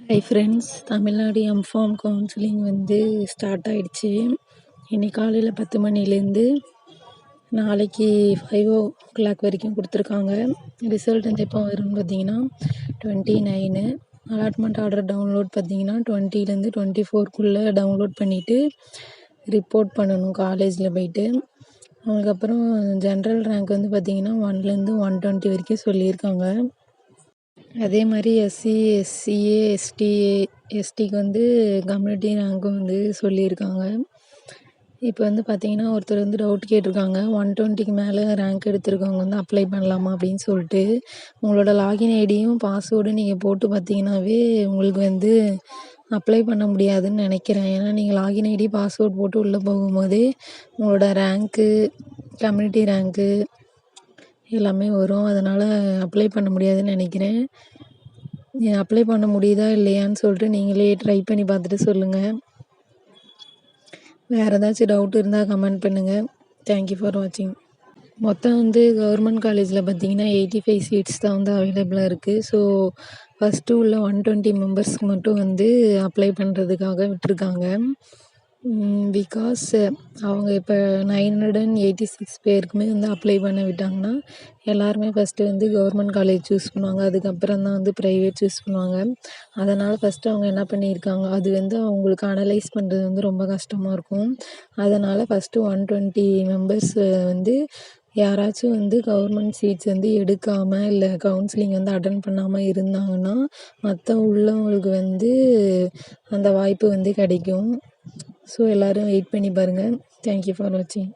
Hi friends, Tamil Nadu MPharm counselling வந்து start ஆகிடுச்சு. இன்னைக்கு காலையில் 10 மணிலேருந்து நாளைக்கு 5 o'clock வரைக்கும் கொடுத்துருக்காங்க. ரிசல்ட் வந்து எப்போ வரும்னு பார்த்தீங்கன்னா 29. அலாட்மெண்ட் ஆர்டர் டவுன்லோட் பார்த்தீங்கன்னா 20லேருந்து 24க்குள்ளே டவுன்லோட் பண்ணிவிட்டு ரிப்போர்ட் பண்ணணும் காலேஜில் போயிட்டு. அதுக்கப்புறம் ஜென்ரல் ரேங்க் வந்து பார்த்திங்கன்னா 1லேருந்து 120 வரைக்கும் சொல்லியிருக்காங்க. அதே மாதிரி எஸ்சி, எஸ்சிஏ, எஸ்டிக்கு வந்து கம்யூனிட்டி ரேங்க்கும் வந்து சொல்லியிருக்காங்க. இப்போ வந்து பார்த்திங்கன்னா ஒருத்தர் வந்து டவுட் கேட்டிருக்காங்க, 120க்கு மேலே ரேங்க் எடுத்திருக்கவங்க வந்து அப்ளை பண்ணலாமா அப்படின்னு சொல்லிட்டு. உங்களோட லாகின் ஐடியும் பாஸ்வேர்டும் நீங்கள் போட்டு பார்த்தீங்கன்னாவே உங்களுக்கு வந்து அப்ளை பண்ண முடியாதுன்னு நினைக்கிறேன். ஏன்னா நீங்கள் லாகின் ஐடி பாஸ்வேர்ட் போட்டு உள்ளே போகும்போதே உங்களோட ரேங்க்கு, கம்யூனிட்டி ரேங்க்கு எல்லாமே வரும். அதனால் அப்ளை பண்ண முடியாதுன்னு நினைக்கிறேன். அப்ளை பண்ண முடியுதா இல்லையான்னு சொல்லிட்டு நீங்களே ட்ரை பண்ணி பார்த்துட்டு சொல்லுங்கள். வேறு ஏதாச்சும் டவுட் இருந்தால் கமெண்ட் பண்ணுங்கள். தேங்க்யூ ஃபார் வாட்சிங். மொத்தம் வந்து கவர்மெண்ட் காலேஜில் பார்த்தீங்கன்னா 85 சீட்ஸ் தான் வந்து அவைலபிளாக இருக்குது. ஸோ ஃபஸ்ட்டு உள்ள 120 மெம்பர்ஸ்க்கு மட்டும் வந்து அப்ளை பண்ணுறதுக்காக விட்டுருக்காங்க. பிகாஸ் அவங்க இப்போ 986 பேருக்குமே வந்து அப்ளை பண்ண விட்டாங்கன்னா எல்லாருமே ஃபஸ்ட்டு வந்து கவர்மெண்ட் காலேஜ் சூஸ் பண்ணுவாங்க. அதுக்கப்புறம் தான் வந்து ப்ரைவேட் சூஸ் பண்ணுவாங்க. அதனால் ஃபஸ்ட்டு அவங்க என்ன பண்ணியிருக்காங்க, அது வந்து அவங்களுக்கு அனலைஸ் பண்ணுறது வந்து ரொம்ப கஷ்டமாக இருக்கும். அதனால் ஃபஸ்ட்டு 120 மெம்பர்ஸ் வந்து யாராச்சும் வந்து கவர்மெண்ட் சீட்ஸ் வந்து எடுக்காமல் இல்லை கவுன்சிலிங் வந்து அட்டன் பண்ணாமல் இருந்தாங்கன்னா மற்ற உள்ளவங்களுக்கு வந்து அந்த வாய்ப்பு வந்து கிடைக்கும். ஸோ எல்லோரும் வெயிட் பண்ணி பாருங்கள். தேங்க்யூ ஃபார் வாட்சிங்.